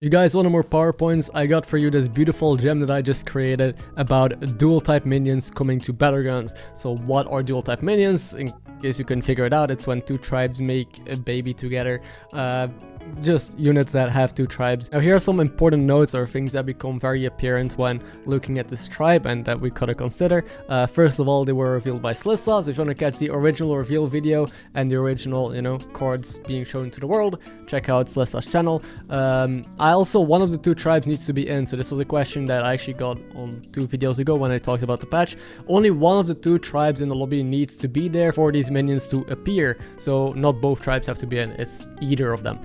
You guys want more PowerPoints? I got for you this beautiful gem that I just created about duel-type minions coming to Battlegrounds. So what are duel-type minions? In case you couldn't figure it out, it's when two tribes make a baby together. Just units that have two tribes. Now here are some important notes or things that become very apparent when looking at this tribe and that we gotta consider. First of all, they were revealed by Slysssa, so if you want to catch the original reveal video and the original, cards being shown to the world, check out Slyssa's channel. One of the two tribes needs to be in, so this was a question that I actually got on 2 videos ago when I talked about the patch. Only one of the two tribes in the lobby needs to be there for these minions to appear, so not both tribes have to be in, it's either of them.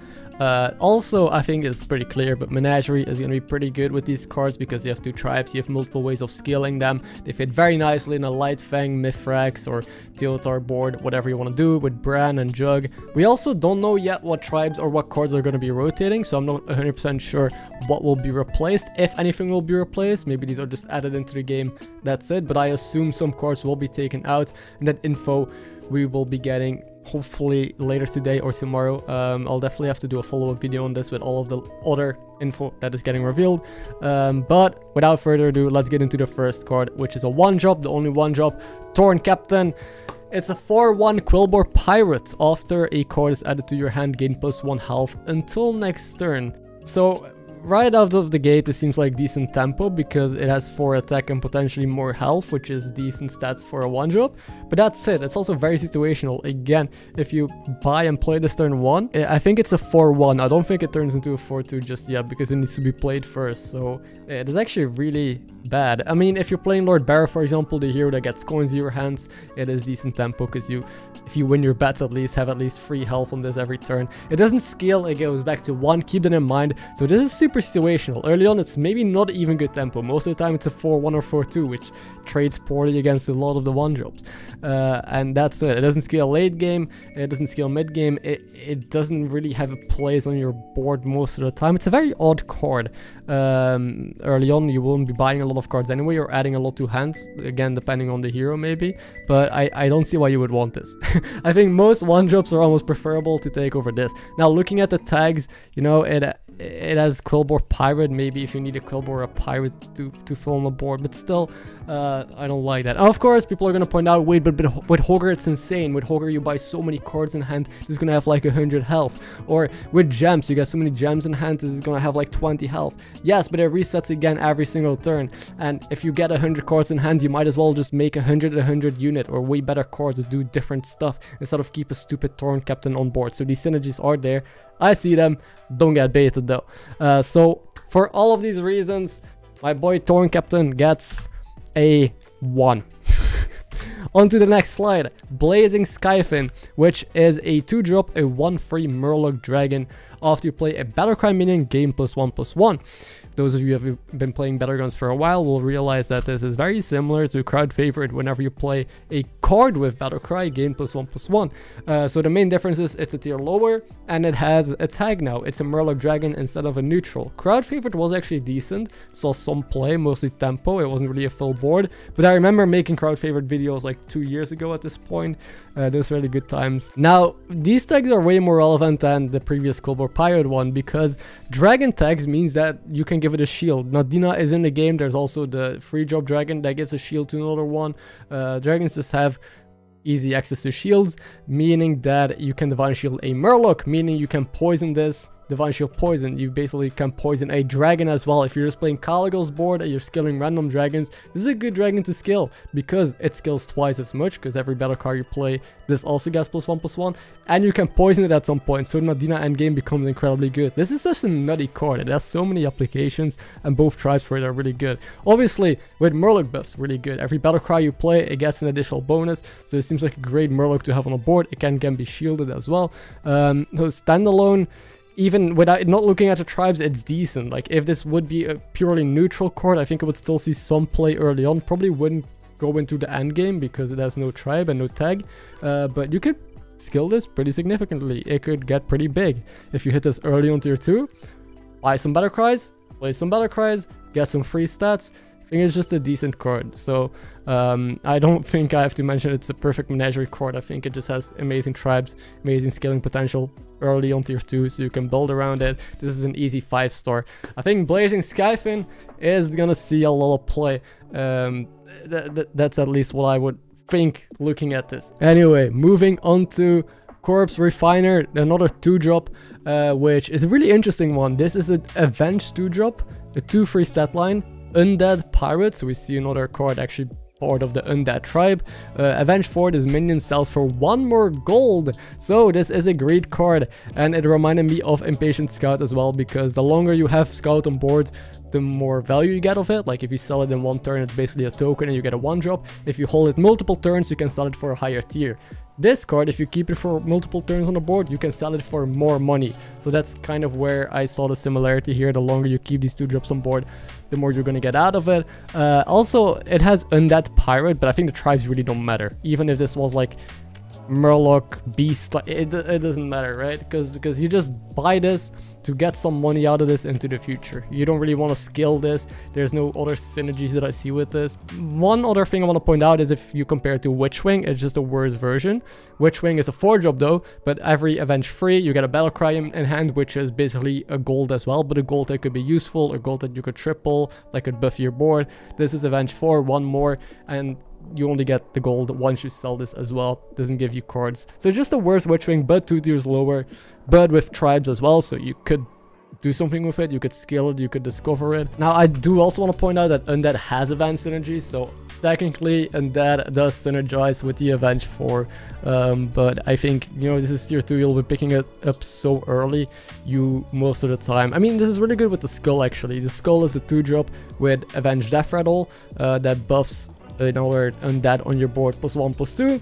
Also, I think it's pretty clear, but Menagerie is going to be pretty good with these cards because you have two tribes, you have multiple ways of scaling them. They fit very nicely in a Light Fang, Mithrax, or Teotar board, whatever you want to do with Bran and Jug. We also don't know yet what tribes or what cards are going to be rotating, so I'm not 100% sure what will be replaced, if anything will be replaced. Maybe these are just added into the game, that's it, but I assume some cards will be taken out, and that info we will be getting hopefully later today or tomorrow. I'll definitely have to do a follow-up video on this with all of the other info that is getting revealed. But without further ado, let's get into the first card, which is a 1-drop, the only 1-drop, Thorn Captain. It's a 4/1 Quillbor Pirate. After a card is added to your hand, gain +1 health until next turn. So right out of the gate, it seems like decent tempo because it has 4 attack and potentially more health, which is decent stats for a 1-drop. But that's it. It's also very situational. Again, if you buy and play this turn 1, I think it's a 4/1. I don't think it turns into a 4/2 just yet because it needs to be played first. So it is actually really bad. I mean, if you're playing Lord Barrow, for example, the hero that gets coins in your hands, it is decent tempo because if you win your bets, at least have at least 3 health on this every turn. It doesn't scale. It goes back to 1. Keep that in mind. So this is super situational. Early on, it's maybe not even good tempo. Most of the time, it's a 4/1 or 4/2, which trades poorly against a lot of the 1-drops. And that's it. It doesn't scale late game. It doesn't scale mid game. It doesn't really have a place on your board most of the time. It's a very odd card. Early on, you won't be buying a lot of cards anyway, or adding a lot to hands, again depending on the hero maybe, but I don't see why you would want this. I think most 1-drops are almost preferable to take over this. Now looking at the tags, it has Quillbor Pirate. Maybe if you need a Quillbor or a Pirate to fill on the board, but still I don't like that. And of course people are going to point out, wait, but with Hogger it's insane. With Hogger you buy so many cards in hand, this is going to have like 100 health. Or with gems, you get so many gems in hand, this is going to have like 20 health. Yes, but it resets again every single turn, and if you get 100 cards in hand, you might as well just make 100 unit or way better cards that do different stuff instead of keep a stupid Thorn Captain on board. So these synergies are there. I see them. Don't get baited though. So for all of these reasons, my boy Thorn Captain gets a 1. On to the next slide, Blazing Skyfin, which is a 2-drop, a 1/3 Murloc Dragon. After you play a Battlecry minion, gain +1/+1. Those of you who have been playing Battlegrounds for a while will realize that this is very similar to Crowd Favorite. Whenever you play a card with Battlecry, gain +1/+1. So the main difference is it's a tier lower and it has a tag now. It's a Murloc Dragon instead of a neutral. Crowd Favorite was actually decent, saw some play, mostly tempo. It wasn't really a full board, but I remember making Crowd Favorite videos like 2 years ago at this point. Those were really good times. Now, these tags are way more relevant than the previous Quillbor Pirate one because Dragon tags means that you can give it a shield. Nadina is in the game. There's also the 3-drop dragon that gives a shield to another one. Dragons just have easy access to shields, meaning that you can Divine Shield a Murloc, meaning you can poison this. Divine Shield poison, you basically can poison a dragon as well. If you're just playing Caligo's board and you're skilling random dragons, this is a good dragon to skill because it skills twice as much, because every battle card you play, this also gets +1/+1, and you can poison it at some point, so Nadina endgame becomes incredibly good. This is such a nutty card. It has so many applications, and both tribes for it are really good. Obviously, with Murloc buffs, really good. Every battle cry you play, it gets an additional bonus, so it seems like a great Murloc to have on the board. It can be shielded as well. So standalone, even without not looking at the tribes, it's decent. Like if this would be a purely neutral card, I think it would still see some play early on. Probably wouldn't go into the end game because it has no tribe and no tag. But you could skill this pretty significantly. It could get pretty big if you hit this early on tier 2. Buy some battle cries, play some battle cries, get some free stats. I think it's just a decent card. So I don't think I have to mention it's a perfect menagerie card. I think it just has amazing tribes, amazing scaling potential early on tier 2, so you can build around it. This is an easy 5-star. I think Blazing Skyfin is gonna see a lot of play. That's at least what I would think looking at this. Anyway, moving on to Corpse Refiner, another 2-drop, which is a really interesting one. This is an Avenge 2-drop, a 2-3 stat line, Undead Pirate, so we see another card actually part of the Undead tribe. Avenge 4, this minion sells for 1 more gold, so this is a great card, and it reminded me of Impatient Scout as well, because the longer you have Scout on board, the more value you get of it. Like if you sell it in 1 turn, it's basically a token and you get a 1-drop. If you hold it multiple turns, you can sell it for a higher tier. This card, if you keep it for multiple turns on the board, you can sell it for more money. So that's kind of where I saw the similarity here. The longer you keep these 2-drops on board, the more you're going to get out of it. Also, it has Undead Pirate, but I think the tribes really don't matter. Even if this was like Murloc, Beast, it doesn't matter, right? Because you just buy this to get some money out of this into the future. You don't really want to scale this. There's no other synergies that I see with this. One other thing I want to point out is if you compare it to Witchwing, it's just a worse version. Witchwing is a 4-drop though, but every Avenge 3 you get a battle cry in hand, which is basically a gold as well, but a gold that could be useful, a gold that you could triple, that could buff your board. This is Avenge 4, 1 more, and you only get the gold once you sell this as well. Doesn't give you cards. So just a worse Witchwing, but 2 tiers lower, but with tribes as well, so you could do something with it, you could scale it, you could discover it. Now I do also want to point out that Undead has Avenge synergy, so technically Undead does synergize with the Avenge 4, but I think, you know, this is tier 2, you'll be picking it up so early, most of the time. I mean, this is really good with the Skull actually. The Skull is a 2-drop with Avenge Death Rattle that buffs another Undead on your board +1/+2.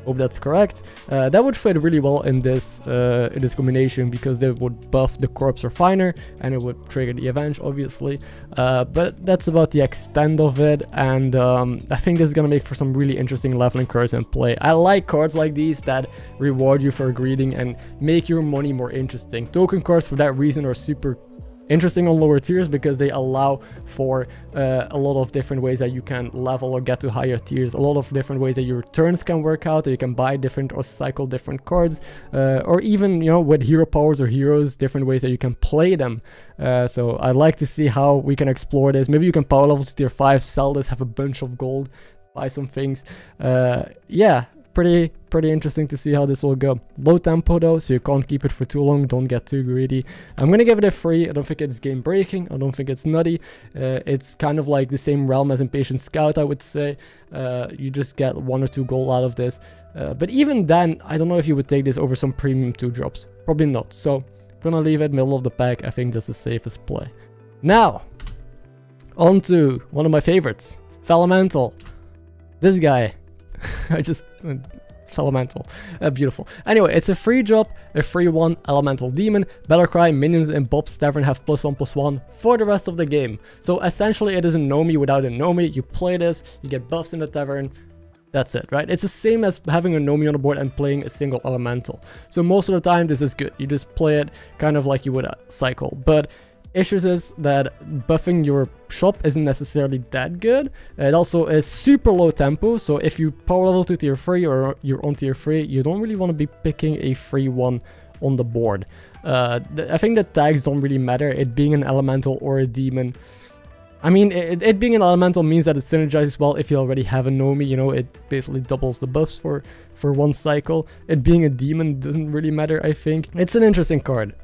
Hope that's correct. That would fit really well in this combination, because they would buff the Corpse Refiner and it would trigger the Avenge, obviously. But that's about the extent of it, and I think this is gonna make for some really interesting leveling cards in play. I like cards like these that reward you for greeting and make your money more interesting. Token cards for that reason are super interesting on lower tiers, because they allow for a lot of different ways that you can level or get to higher tiers, a lot of different ways that your turns can work out, or you can buy different or cycle different cards, or even, you know, with hero powers or heroes, different ways that you can play them. So I'd like to see how we can explore this. Maybe you can power level to tier 5, sell this, have a bunch of gold, buy some things. Yeah, pretty interesting to see how this will go. Low tempo though, so you can't keep it for too long. Don't get too greedy. I'm gonna give it a 3. I don't think it's game breaking. I don't think it's nutty. It's kind of like the same realm as Impatient Scout, I would say. You just get 1 or 2 gold out of this. But even then, I don't know if you would take this over some premium 2-drops. Probably not. So I'm gonna leave it middle of the pack. I think that's the safest play. Now, on to one of my favorites, Fellemental. This guy. I just Elemental, beautiful. Anyway, it's a 3-drop, a 3/1 Elemental Demon. Battlecry, minions in Bob's Tavern have +1/+1 for the rest of the game. So essentially, it is a Nomi without a Nomi. You play this, you get buffs in the tavern. That's it, right? It's the same as having a Nomi on the board and playing a single Elemental. So most of the time, this is good. You just play it kind of like you would a cycle, but issues is that buffing your shop isn't necessarily that good. It also is super low tempo, so if you power level to tier 3 or you're on tier 3, you don't really want to be picking a 3/1 on the board. I think the tags don't really matter, it being an elemental or a demon. I mean, it being an elemental means that it synergizes well if you already have a Nomi, you know, it basically doubles the buffs for 1 cycle. It being a demon doesn't really matter, I think. It's an interesting card,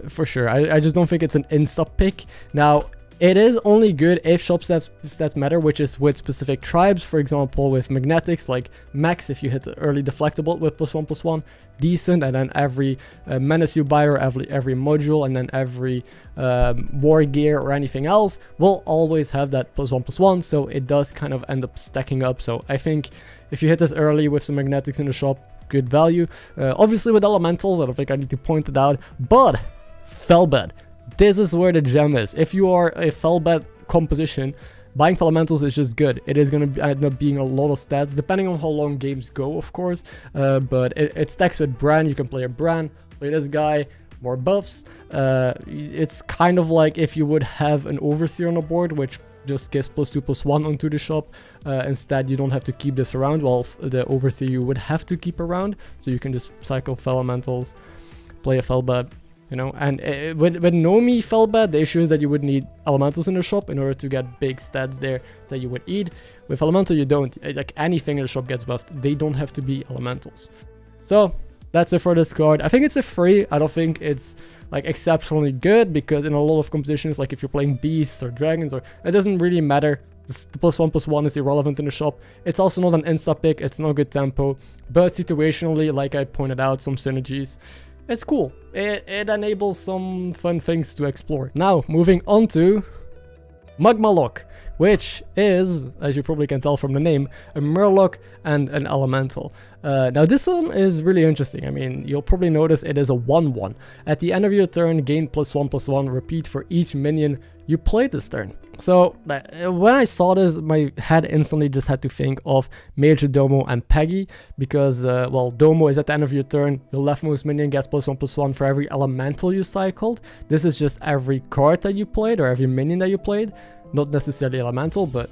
for sure. I just don't think it's an insta pick. Now, it is only good if shop stats matter, which is with specific tribes. For example, with magnetics, like Max, if you hit the early deflectable with +1/+1, decent. And then every menace you buy, or every module, and then every war gear or anything else will always have that +1/+1. So it does kind of end up stacking up. So I think if you hit this early with some magnetics in the shop, good value. Obviously with elementals, I don't think I need to point it out, but Felbed. This is where the gem is. If you are a Felbed composition, buying Elementals is just good. It is going to end up being a lot of stats, depending on how long games go, of course. But it stacks with Bran. You can play a Bran, play this guy, more buffs. It's kind of like if you would have an Overseer on the board, which just gives +2/+1 onto the shop. Instead, you don't have to keep this around. Well, the Overseer you would have to keep around, so you can just cycle Felelementals, play a Felbat, you know. And with Nomi Felbat, the issue is that you would need Elementals in the shop in order to get big stats there that you would eat. With Elemental, you don't. Like, anything in the shop gets buffed. They don't have to be Elementals. So that's it for this card. I think it's a free. I don't think it's like exceptionally good, because in a lot of compositions, like if you're playing beasts or dragons, or it doesn't really matter. The +1/+1 is irrelevant in the shop. It's also not an insta pick. It's no good tempo, but situationally, like I pointed out, some synergies. It's cool. It enables some fun things to explore. Now, moving on to Magma Lock, which is, as you probably can tell from the name, a Murloc and an Elemental. Now this one is really interesting. I mean, you'll probably notice it is a 1/1. At the end of your turn, gain +1/+1, repeat for each minion you played this turn. So when I saw this, my head instantly just had to think of Major Domo and Peggy, because well, Domo is at the end of your turn, your leftmost minion gets +1/+1 for every elemental you cycled. This is just every card that you played, or every minion that you played, not necessarily elemental, but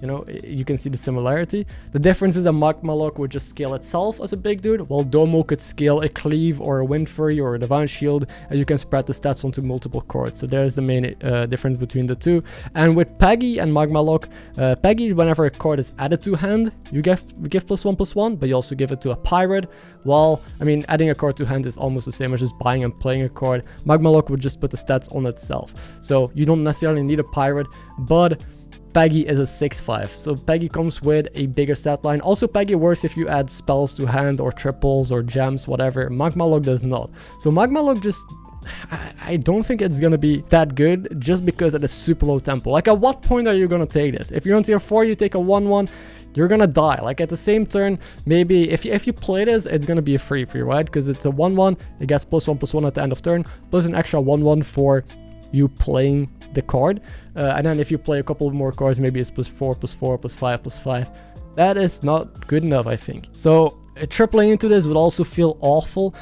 you know, you can see the similarity. The difference is that Magma Lock would just scale itself as a big dude, while Domo could scale a Cleave or a Wind Fury or a Divine Shield, and you can spread the stats onto multiple cards. So there's the main difference between the two. And with Peggy and Magma Lock, Peggy, whenever a card is added to hand, you give +1/+1, but you also give it to a pirate. While, I mean, adding a card to hand is almost the same as just buying and playing a card. Magma Lock would just put the stats on itself. So you don't necessarily need a pirate, but Peggy is a 6/5, so Peggy comes with a bigger stat line. Also, Peggy works if you add spells to hand or triples or gems, whatever. Magma Lock does not. So Magma Lock just, I don't think it's gonna be that good, just because it is super low tempo. Like, at what point are you gonna take this? If you're on tier 4, you take a 1/1, you're gonna die. Like, at the same turn, maybe if you play this, it's gonna be a free, right? Because it's a 1/1, it gets +1/+1 at the end of turn, plus an extra 1/1 for you playing the card, and then if you play a couple more cards, maybe it's +4/+4 +5/+5. That is not good enough, I think. So tripling into this would also feel awful.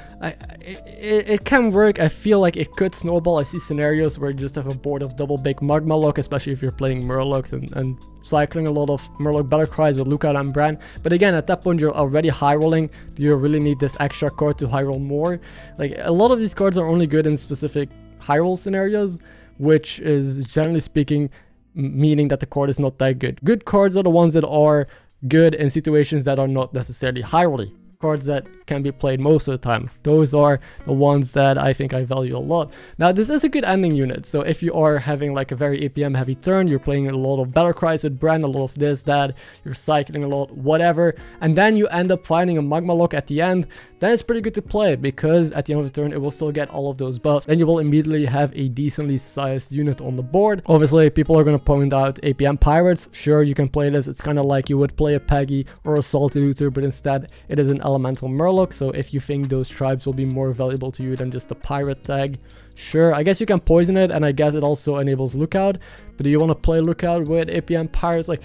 It can work. I feel like it could snowball. I see scenarios where you just have a board of double big Magma Lock, especially if you're playing Murlocs and cycling a lot of Murloc Battlecries with Lookout and Bran. But again, at that point, you're already high rolling. Do you really need this extra card to high roll more? Like, a lot of these cards are only good in specific high roll scenarios, which is, generally speaking, meaning that the card is not that good. Good cards are the ones that are good in situations that are not necessarily high rolling. Cards that can be played most of the time. Those are the ones that I think I value a lot. Now, this is a good ending unit. So if you are having like a very APM heavy turn, you're playing a lot of Battlecries with Bran, a lot of this, that, you're cycling a lot, whatever, and then you end up finding a Magma Lock at the end, then it's pretty good to play, because at the end of the turn, it will still get all of those buffs, and you will immediately have a decently sized unit on the board. Obviously, people are going to point out APM Pirates. Sure, you can play this. It's kind of like you would play a Peggy or a Salty Looter, but instead, it is an Elemental Murloc. So if you think those tribes will be more valuable to you than just the pirate tag, sure, I guess you can poison it, and I guess it also enables Lookout. But do you want to play Lookout with APM Pirates? Like,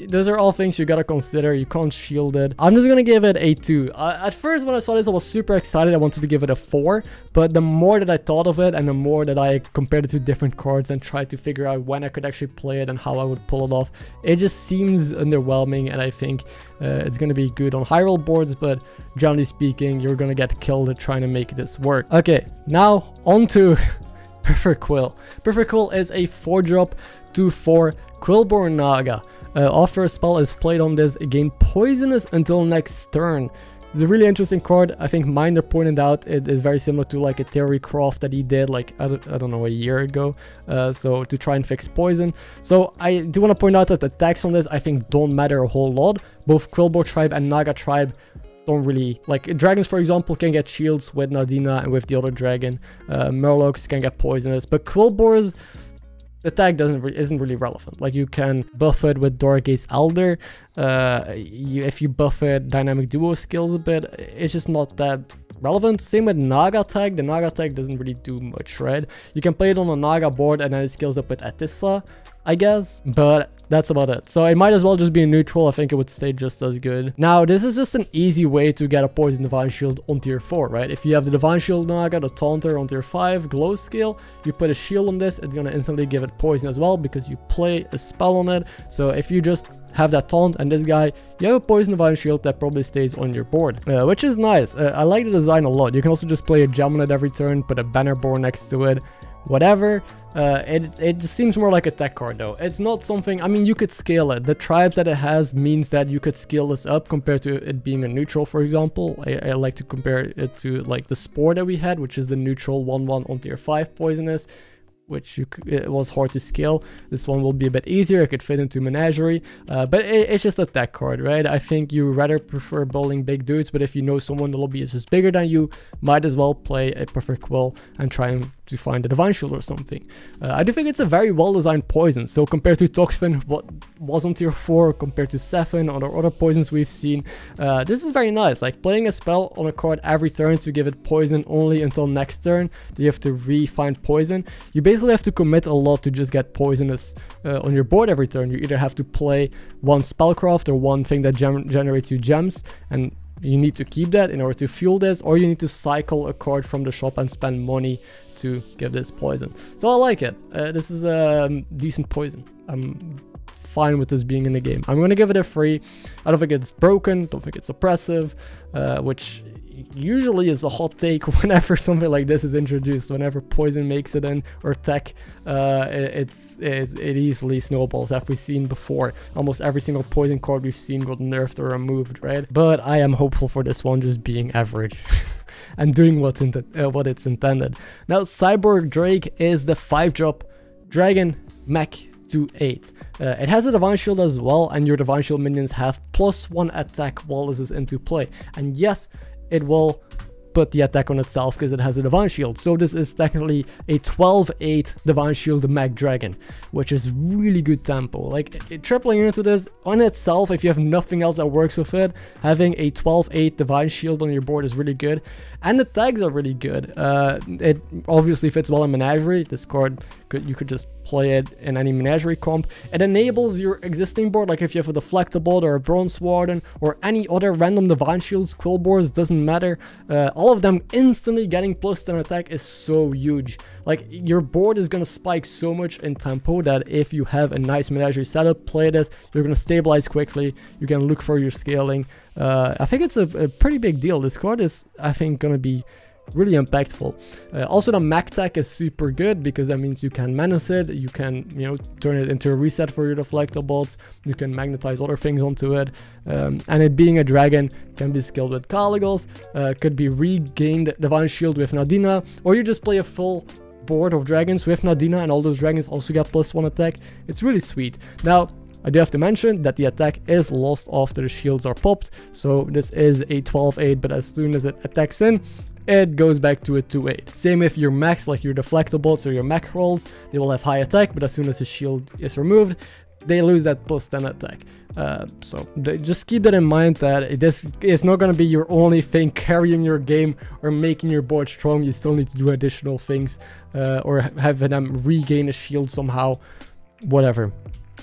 those are all things you gotta consider. You can't shield it. I'm just gonna give it a 2. At first, when I saw this, I was super excited. I wanted to give it a 4, but the more that I thought of it, and the more that I compared it to different cards and tried to figure out when I could actually play it and how I would pull it off, it just seems underwhelming. And I think it's gonna be good on high roll boards, but generally speaking, you're gonna get killed trying to make this work. Okay, now on to Perfect Quill. Perfect Quill is a 4-drop 2/4 Quillborn Naga. After a spell is played on this, gain poisonous until next turn. It's a really interesting card. I think Minder pointed out it is very similar to like a Theory Croft that he did like, I don't know, a year ago. So to try and fix poison. So I do want to point out that the attacks on this I think don't matter a whole lot. Both Quillborn Tribe and Naga Tribe don't really, like, dragons for example can get shields with Nadina and with the other dragon. Murlocs can get poisonous, but Quillbors, the tag isn't really relevant. Like, you can buff it with Dorgaze Elder. If you buff it dynamic duo skills a bit, it's just not that relevant. Same with Naga tag. The Naga tag doesn't really do much, right? You can play it on a Naga board and then it scales up with Atissa. I guess, but that's about it. So it might as well just be a neutral. I think it would stay just as good. Now, this is just an easy way to get a Poison Divine Shield on tier 4, right? If you have the Divine Shield Naga, the Taunter on tier 5, Glow Scale, you put a shield on this, it's gonna instantly give it poison as well because you play a spell on it. So if you just have that taunt and this guy, you have a Poison Divine Shield that probably stays on your board, which is nice. I like the design a lot. You can also just play a gem on it every turn, put a banner board next to it, whatever. It just seems more like a tech card though. It's not something, I mean, you could scale it. The tribes that it has means that you could scale this up compared to it being a neutral, for example. I like to compare it to like the Spore that we had, which is the neutral 1/1 on tier 5 poisonous, which it was hard to scale. This one will be a bit easier. It could fit into Menagerie, but it's just a tech card, right? I think you rather prefer bowling big dudes, but if you know someone in the lobby is just bigger than you, might as well play a Perfect Quill and try to find a Divine Shield or something. I do think it's a very well-designed poison. So compared to Toxfin, what was on tier 4, compared to Sephon or other poisons we've seen, this is very nice. Like playing a spell on a card every turn to give it poison only until next turn. You have to re-find poison. You basically have to commit a lot to just get poisonous on your board every turn. You either have to play one spellcraft or one thing that generates you gems, and you need to keep that in order to fuel this, or you need to cycle a card from the shop and spend money to give this poison. So I like it. This is a decent poison. I'm fine with this being in the game. I'm gonna give it a 3. I don't think it's broken, don't think it's oppressive, which usually is a hot take whenever something like this is introduced. Whenever poison makes it in, or tech, it easily snowballs, as we've seen before. Almost every single poison card we've seen got nerfed or removed, right? But I am hopeful for this one just being average and doing what it's intended. Now, Cyborg Drake is the 5-drop dragon mech to 8. It has a Divine Shield as well, and your Divine Shield minions have +1 attack while this is into play. And yes, it will put the attack on itself because it has a Divine Shield. So this is technically a 12/8 Divine Shield Mech Dragon, which is really good tempo. Like, tripling into this on itself, if you have nothing else that works with it, having a 12/8 Divine Shield on your board is really good. And the tags are really good. It obviously fits well in Menagerie. This card, you could just play it in any Menagerie comp. It enables your existing board, like if you have a Deflectable or a Bronze Warden or any other random Divine Shields, Quill boards, doesn't matter. All of them instantly getting +10 attack is so huge. Like, your board is gonna spike so much in tempo that if you have a nice Menagerie setup, play this, you're gonna stabilize quickly, you can look for your scaling. I think it's a pretty big deal. This card is, I think, gonna be really impactful. Also, the mech tech is super good because that means you can menace it, you can, you know, turn it into a reset for your Deflectables, you can magnetize other things onto it, and it being a dragon can be skilled with Caligos, could be regained Divine Shield with Nadina, or you just play a full board of dragons with Nadina and all those dragons also get +1 attack. It's really sweet. Now, I do have to mention that the attack is lost after the shields are popped, so this is a 12/8, but as soon as it attacks in, it goes back to a 2/8. Same with your mechs, like your Deflectables or your mech rolls. They will have high attack, but as soon as the shield is removed, they lose that +10 attack. So just keep that in mind, that this is not going to be your only thing carrying your game or making your board strong. You still need to do additional things, or have them regain a shield somehow, whatever.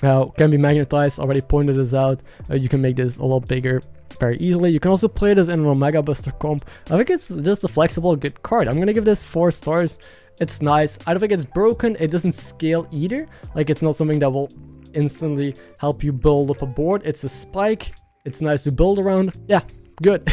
Now, can be magnetized, already pointed this out. You can make this a lot bigger very easily. You can also play this in an Omega Buster comp. I think it's just a flexible, good card. I'm gonna give this 4 stars. It's nice. I don't think it's broken. It doesn't scale either. Like, it's not something that will instantly help you build up a board. It's a spike. It's nice to build around. Yeah, good.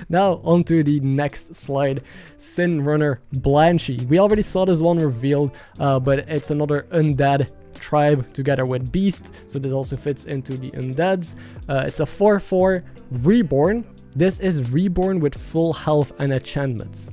Now, on to the next slide. Sin Runner Blanchie. We already saw this one revealed, but it's another undead tribe together with Beast, so this also fits into the undeads. It's a 4/4 reborn. This is reborn with full health and enchantments.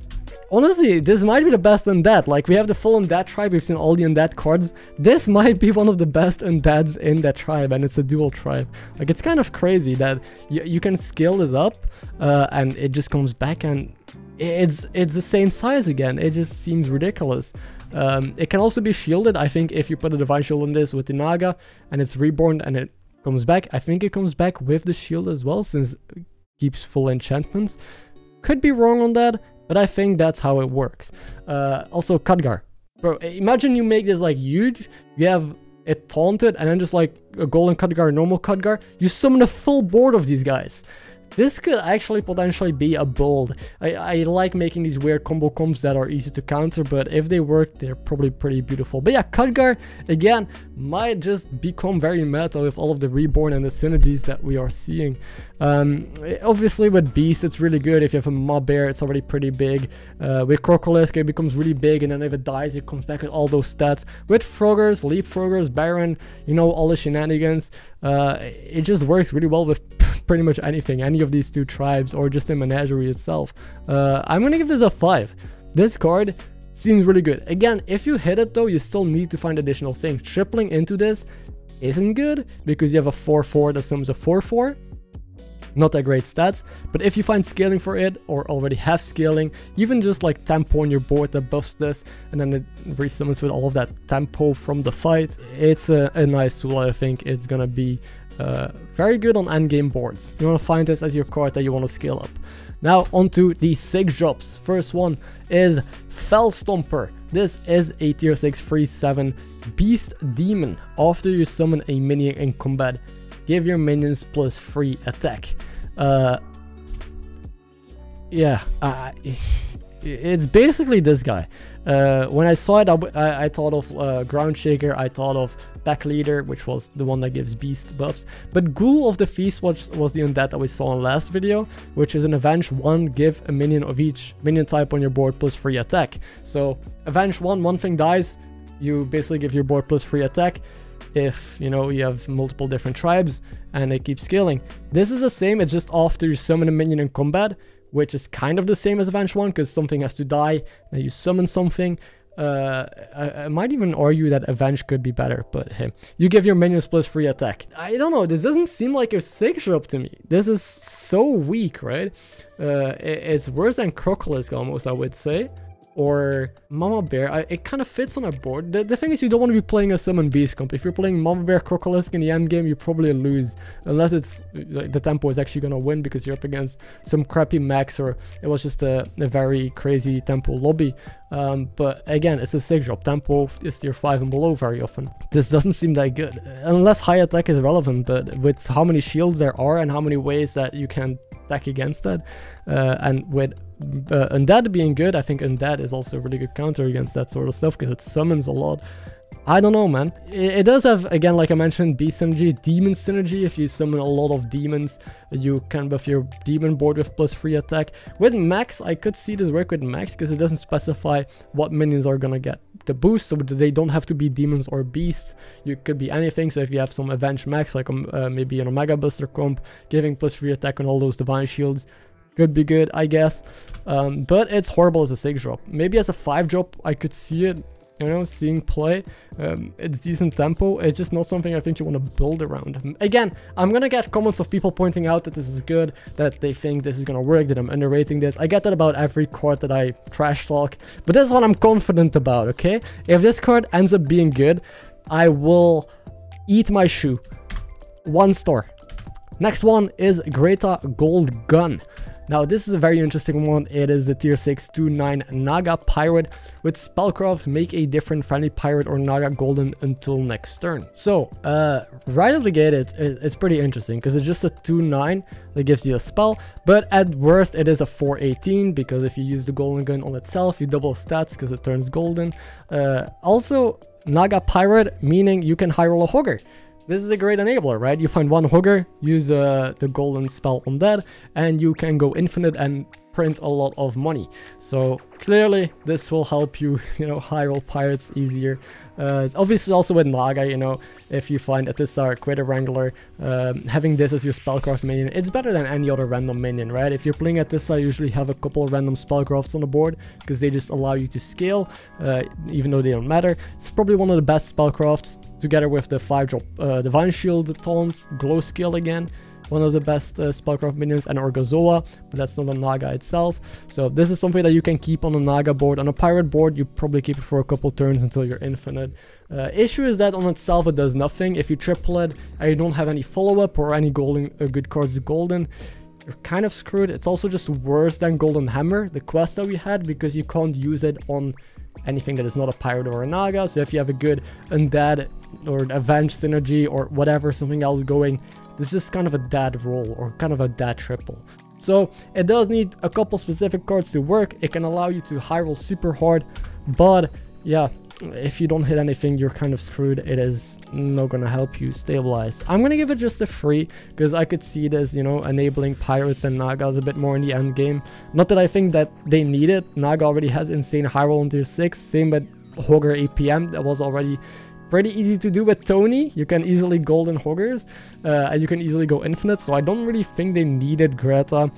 Honestly, this might be the best undead. Like, we have the full undead tribe, we've seen all the undead cards. This might be one of the best undeads in that tribe, and it's a dual tribe. Like, it's kind of crazy that you can scale this up, and it just comes back and it's the same size again. It just seems ridiculous. It can also be shielded. I think if you put a Divine Shield on this with the Naga and it's reborn and it comes back, I think it comes back with the shield as well, since it keeps full enchantments. Could be wrong on that, but I think that's how it works. Also, Khadgar. Bro, imagine you make this like huge. You have it taunted, and then just like a golden Khadgar, normal Khadgar, you summon a full board of these guys. This could actually potentially be a build. I like making these weird combo comps that are easy to counter, but if they work, they're probably pretty beautiful. But yeah, Khadgar, again, might just become very meta with all of the reborn and the synergies that we are seeing. Obviously with Beast, it's really good. If you have a Mob Bear, it's already pretty big. With Crocolisk, it becomes really big, and then if it dies, it comes back with all those stats. With Froggers, Leapfroggers, Baron, you know, all the shenanigans, it just works really well with pretty much anything, any of these two tribes, or just the menagerie itself. I'm gonna give this a 5. This card seems really good. Again, if you hit it though, you still need to find additional things. Tripling into this isn't good because you have a 4/4 that summons a 4/4. Not that great stats, but if you find scaling for it, or already have scaling, even just like tempo on your board that buffs this, and then it resummons with all of that tempo from the fight, it's a nice tool. I think it's gonna be very good on endgame boards. You want to find this as your card that you want to scale up. Now onto the 6 drops. First one is Fell Stomper. This is a tier 6 3/7 Beast Demon. After you summon a minion in combat, give your minions +3 attack. It's basically this guy. When I saw it, I thought of Ground Shaker, I thought of Pack Leader, which was the one that gives beast buffs. But Ghoul of the Feast was the undead that we saw in last video, which is an Avenge 1, give a minion of each minion type on your board +3 attack. So Avenge 1, one thing dies, you basically give your board +3 attack. If you know you have multiple different tribes, and they keep scaling. This is the same, it's just after you summon a minion in combat, which is kind of the same as Avenge 1, because something has to die, then you summon something. I might even argue that Avenge could be better, but hey, you give your minions +3 attack. I don't know, this doesn't seem like a 6 drop to me. This is so weak, right? It's worse than Crocolisk almost, I would say. Or Mama Bear. It kind of fits on our board. The thing is, you don't want to be playing a Summon Beast comp. If you're playing Mama Bear Crocolisk in the end game, you probably lose. Unless it's like the tempo is actually going to win because you're up against some crappy max, or it was just a very crazy tempo lobby. But again, it's a 6 drop. Tempo is tier 5 and below very often. This doesn't seem that good. Unless high attack is relevant, but with how many shields there are and how many ways that you can attack against that, and with undead being good, I think undead is also a really good counter against that sort of stuff because it summons a lot. I don't know, man. It does have, again, like I mentioned, beast synergy, demon synergy. If you summon a lot of demons, you can buff your demon board with +3 attack. With max, I could see this work with max because it doesn't specify what minions are gonna get the boost, so they don't have to be demons or beasts. You could be anything. So if you have some Avenge max, like maybe an Omega Buster comp, giving +3 attack on all those divine shields, could be good, I guess. But it's horrible as a 6 drop. Maybe as a 5 drop, I could see it, you know, seeing play. It's decent tempo. It's just not something I think you want to build around. Again, I'm gonna get comments of people pointing out that this is good, that they think this is gonna work, that I'm underrating this. I get that about every card that I trash talk, but this is what I'm confident about, okay? If this card ends up being good, I will eat my shoe. 1 star. Next one is Greta Gold Gun. Now this is a very interesting one. It is a tier 6 2/9 Naga Pirate with Spellcraft. Make a different friendly pirate or Naga golden until next turn. So right out the gate, it's pretty interesting because it's just a 2/9 that gives you a spell, but at worst it is a 4/18 because if you use the golden gun on itself, you double stats because it turns golden. Also Naga Pirate, meaning you can high roll a Hogger. This is a great enabler, right? You find 1 Hogger, use the golden spell on that, and you can go infinite and print a lot of money. So clearly this will help you, you know, high roll pirates easier. Obviously also with Naga, you know, if you find Atissa or Critter Wrangler, having this as your spellcraft minion, it's better than any other random minion, right? If you're playing Atissa, you usually have a couple of random spellcrafts on the board because they just allow you to scale, even though they don't matter. It's probably one of the best spellcrafts, together with the 5 drop Divine Shield, Taunt, Glow Scale again. One of the best spellcraft minions, and Orgozoa, but that's not a Naga itself. So this is something that you can keep on a Naga board. On a pirate board, you probably keep it for a couple turns until you're infinite. Issue is that on itself it does nothing. If you triple it and you don't have any follow-up or any golden good cards to golden, you're kind of screwed. It's also just worse than Golden Hammer, the quest that we had, because you can't use it on anything that is not a pirate or a Naga. So if you have a good undead or Avenge synergy or whatever, something else going. This is just kind of a dad roll or kind of a dad triple. So it does need a couple specific cards to work. It can allow you to high roll super hard, but yeah, if you don't hit anything, you're kind of screwed. It is not gonna help you stabilize. I'm gonna give it just a 3 because I could see this, you know, enabling pirates and Nagas a bit more in the end game. Not that I think that they need it. Naga already has insane high roll on tier 6. Same with Hogger APM. That was already pretty easy to do with Tony. You can easily golden Hoggers, and you can easily go infinite. So I don't really think they needed Greta,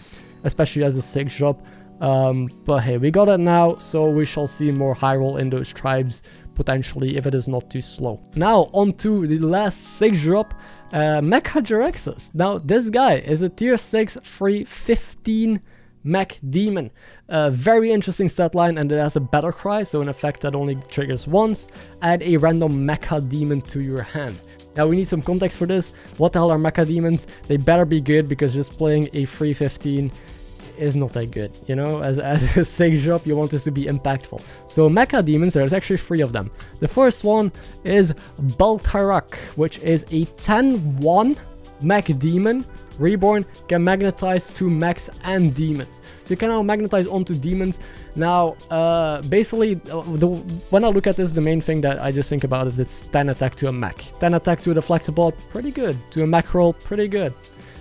especially as a 6 drop. But hey, we got it now, so we shall see more high roll in those tribes potentially if it is not too slow. Now on to the last 6 drop, Mecha Jiraxis. Now this guy is a tier 6 free 15 mech demon. Very interesting stat line, and it has a battle cry, so in effect that only triggers once. Add a random mecha demon to your hand. Now we need some context for this. What the hell are mecha demons? They better be good, because just playing a free 15 is not that good, you know. As a 6 drop, you want this to be impactful. So mecha demons, there's actually 3 of them. The first one is Baltarak, which is a 10-1 mech demon. Reborn, can magnetize to mechs and demons. So you can now magnetize onto demons. Now, basically, when I look at this, the main thing that I just think about is it's 10 attack to a mech. 10 attack to a deflectable, pretty good. To a mech roll, pretty good.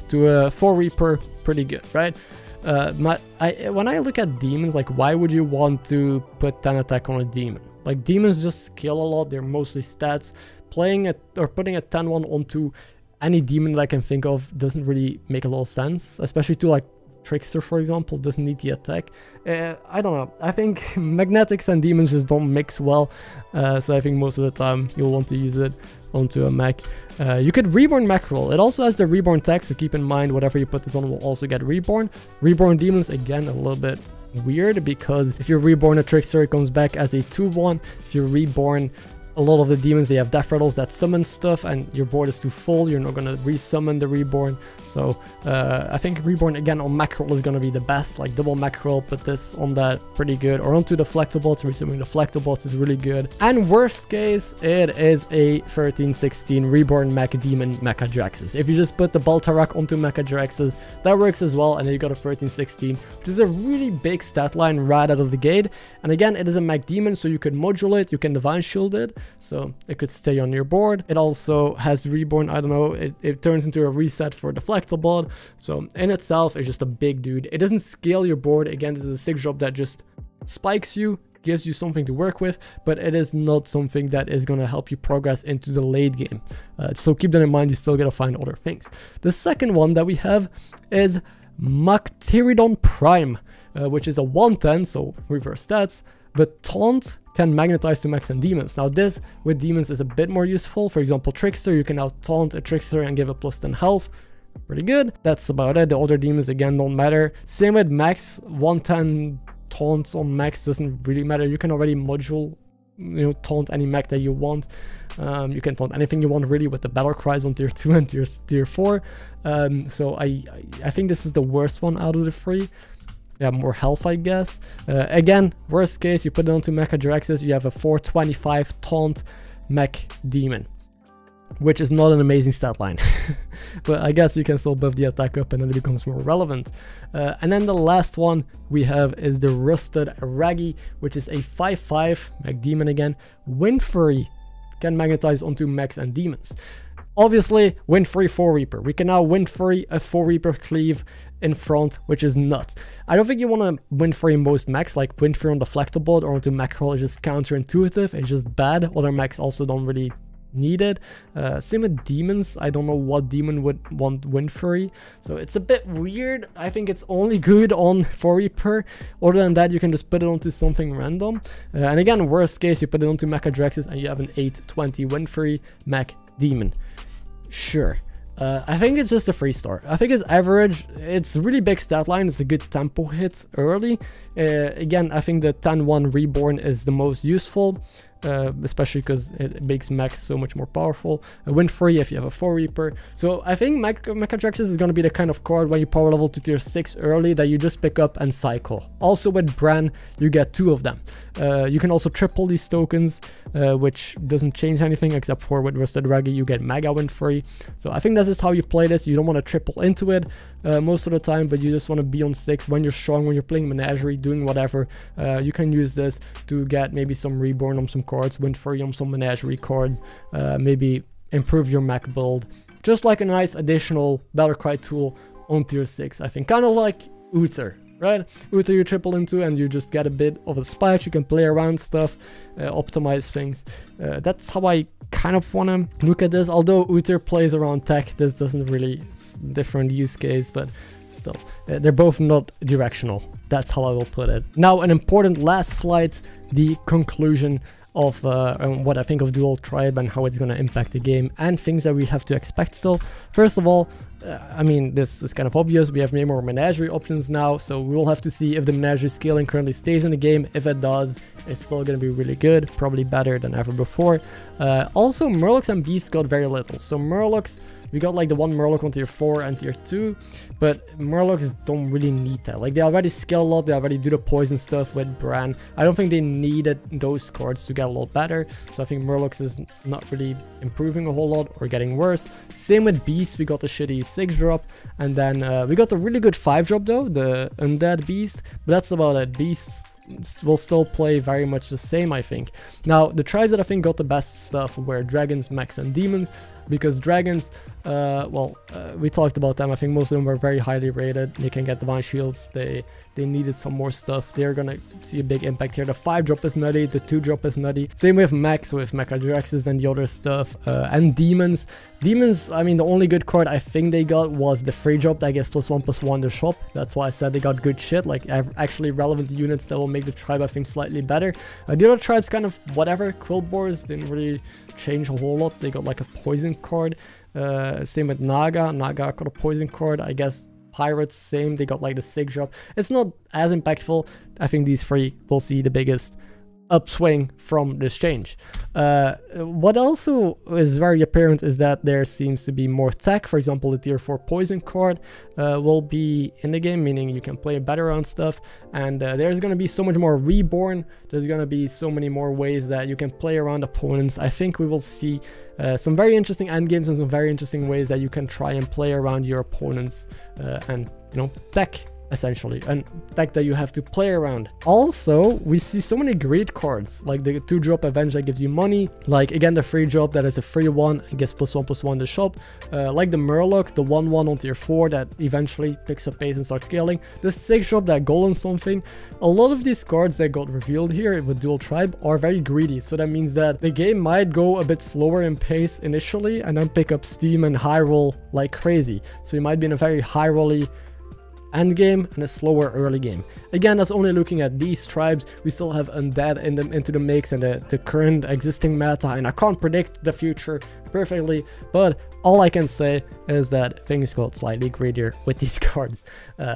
To a 4 Reaper, pretty good, right? When I look at demons, like, why would you want to put 10 attack on a demon? Like, demons just skill a lot. They're mostly stats. Playing it or putting a 10-1 onto any demon that I can think of doesn't really make a lot of sense, especially to like Trickster, for example, doesn't need the attack. I don't know. I think magnetics and demons just don't mix well, so I think most of the time you'll want to use it onto a mech. You could reborn mech roll. It also has the reborn tech, so keep in mind whatever you put this on will also get reborn. Reborn demons, again, a little bit weird, because if you reborn a Trickster, it comes back as a 2-1. If you reborn a lot of the demons, they have death rattles that summon stuff, and your board is too full. You're not going to resummon the reborn. So I think reborn again on mackerel is going to be the best, like double mackerel, put this on that, pretty good. Or onto deflectables, resuming deflectables is really good. And worst case, it is a 13-16 reborn mecha demon Mecha Jiraxis. If you just put the Baltarak onto Mecha Jiraxis, that works as well, and then you got a 13-16, which is a really big stat line right out of the gate. And again, it is a mech demon, so you could module it, you can divine shield it, so it could stay on your board. It also has reborn, I don't know, it turns into a reset for deflectable, so in itself it's just a big dude. It doesn't scale your board. Again, this is a 6 drop that just spikes you, gives you something to work with, but it is not something that is going to help you progress into the late game. So keep that in mind. You still gotta find other things. The second one that we have is Macteridon Prime, which is a 110, so reverse stats, but taunt can magnetize to mechs and demons. Now this with demons is a bit more useful. For example, Trickster, you can now taunt a Trickster and give a plus 10 health. Pretty good. That's about it. The other demons again don't matter. Same with mechs. 110 taunts on mechs doesn't really matter. You can already module, you know, taunt any mech that you want. You can taunt anything you want really with the battle cries on tier 2 and tier 4. So I think this is the worst one out of the 3. Yeah, more health, I guess. Again, worst case, you put it onto Mecha Jiraxis, you have a 425 taunt mech demon, which is not an amazing stat line. But I guess you can still buff the attack up and then it becomes more relevant. And then the last one we have is the Rusted Raggy, which is a 5-5 mech demon again. Windfury can magnetize onto mechs and demons. Obviously, Windfury 4 Reaper. We can now Windfury a 4 Reaper cleave in front, which is nuts. I don't think you want to Windfury most mechs, like Windfury on deflectable or onto mech roll is just counterintuitive. It's just bad. Other mechs also don't really need it. Same with demons. I don't know what demon would want Windfury, so it's a bit weird. I think it's only good on 4 Reaper. Other than that, you can just put it onto something random. And again, worst case, you put it onto Mecha Jiraxis and you have an 820 Windfury mech demon. Sure. I think it's just a 3-star. I think it's average. It's a really big stat line. It's a good tempo hit early. Again, I think the 10-1 reborn is the most useful. especially because it makes mechs so much more powerful. Wind Fury if you have a 4 Reaper. So I think Mechadraxxus is going to be the kind of card when you power level to tier 6 early that you just pick up and cycle. Also with Bran, you get 2 of them. You can also triple these tokens, which doesn't change anything except for with Rusted Raggy you get Mega Wind Fury. So I think that's just how you play this. You don't want to triple into it most of the time, but you just want to be on 6 when you're strong, when you're playing Menagerie, doing whatever. You can use this to get maybe some Reborn on some cards, Wind Fury on some Menagerie cards, maybe improve your mech build. Just like a nice additional Battlecry tool on tier 6, I think. Kind of like Uther, right? Uther you triple into and you just get a bit of a spike. You can play around stuff, optimize things. That's how I kind of want to look at this. Although Uther plays around tech, this doesn't really different use case, but still, they're both not directional. That's how I will put it. Now, an important last slide, the conclusion of what I think of duel-tribe and how it's going to impact the game and things that we have to expect still. First of all, I mean, this is kind of obvious. We have many more Menagerie options now, so we will have to see if the Menagerie scaling currently stays in the game. If it does, it's still going to be really good, probably better than ever before. Also, Murlocs and Beasts got very little. So Murlocs, we got like the one Murloc on tier 4 and tier 2, but Murlocs don't really need that. Like, they already scale a lot, they already do the poison stuff with Bran. I don't think they needed those cards to get a lot better, so I think Murlocs is not really improving a whole lot or getting worse. Same with Beast, we got the shitty 6 drop, and then we got the really good 5 drop though, the Undead Beast, but that's about it. Beasts will still play very much the same, I think. Now, the tribes that I think got the best stuff were dragons, mechs, and demons, because dragons, we talked about them. I think most of them were very highly rated. They can get divine shields. They needed some more stuff. They're gonna see a big impact here. The 5 drop is nutty, the 2 drop is nutty. Same with mechs, with Mechadraxxus and the other stuff, and demons. Demons, I mean, the only good card I think they got was the 3 drop that gives +1/+1 to shop. That's why I said they got good shit, like actually relevant units that will make the tribe, I think, slightly better. The other tribes kind of whatever. Quillboars didn't really change a whole lot. They got like a poison card. Same with Naga. Naga got a poison card. I guess Pirates, same. They got like the 6 drop. It's not as impactful. I think these 3 will see the biggest upswing from this change. What also is very apparent is that there seems to be more tech. For example, the tier 4 poison card will be in the game, meaning you can play better on stuff, and there's going to be so much more reborn. There's going to be so many more ways that you can play around opponents. I think we will see some very interesting endgames and some very interesting ways that you can try and play around your opponents and, you know, tech essentially, and tech that you have to play around. Also, we see so many great cards, like the 2 drop Avenge that gives you money, like again the 3 drop that is a free one and gets +1/+1 to shop, like the Murloc, the 1/1 on tier 4 that eventually picks up pace and starts scaling, the 6 drop that golden something. A lot of these cards that got revealed here with duel-tribe are very greedy, so that means that the game might go a bit slower in pace initially and then pick up steam and high roll like crazy. So you might be in a very high rolly end game and a slower early game. Again, that's only looking at these tribes. We still have undead into the mix and the current existing meta, and I can't predict the future perfectly, but all I can say is that things got slightly greedier with these cards.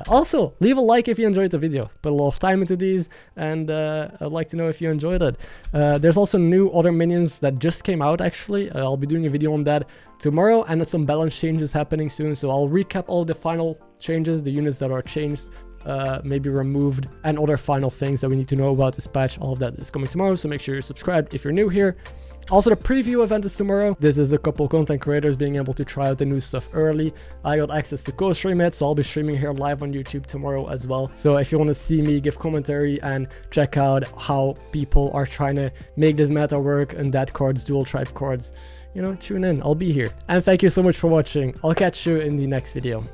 Also, leave a like if you enjoyed the video. Put a lot of time into these, and I'd like to know if you enjoyed it. There's also new other minions that just came out, actually. I'll be doing a video on that tomorrow, and some balance changes happening soon, so I'll recap all the final changes, the units that are changed, maybe removed, and other final things that we need to know about this patch. All of that is coming tomorrow, so make sure you're subscribed if you're new here. Also, the preview event is tomorrow. This is a couple content creators being able to try out the new stuff early. I got access to co-stream it, so I'll be streaming here live on YouTube tomorrow as well. So if you want to see me give commentary and check out how people are trying to make this meta work, and that cards, duel-tribe cards, you know, tune in. I'll be here. And thank you so much for watching. I'll catch you in the next video.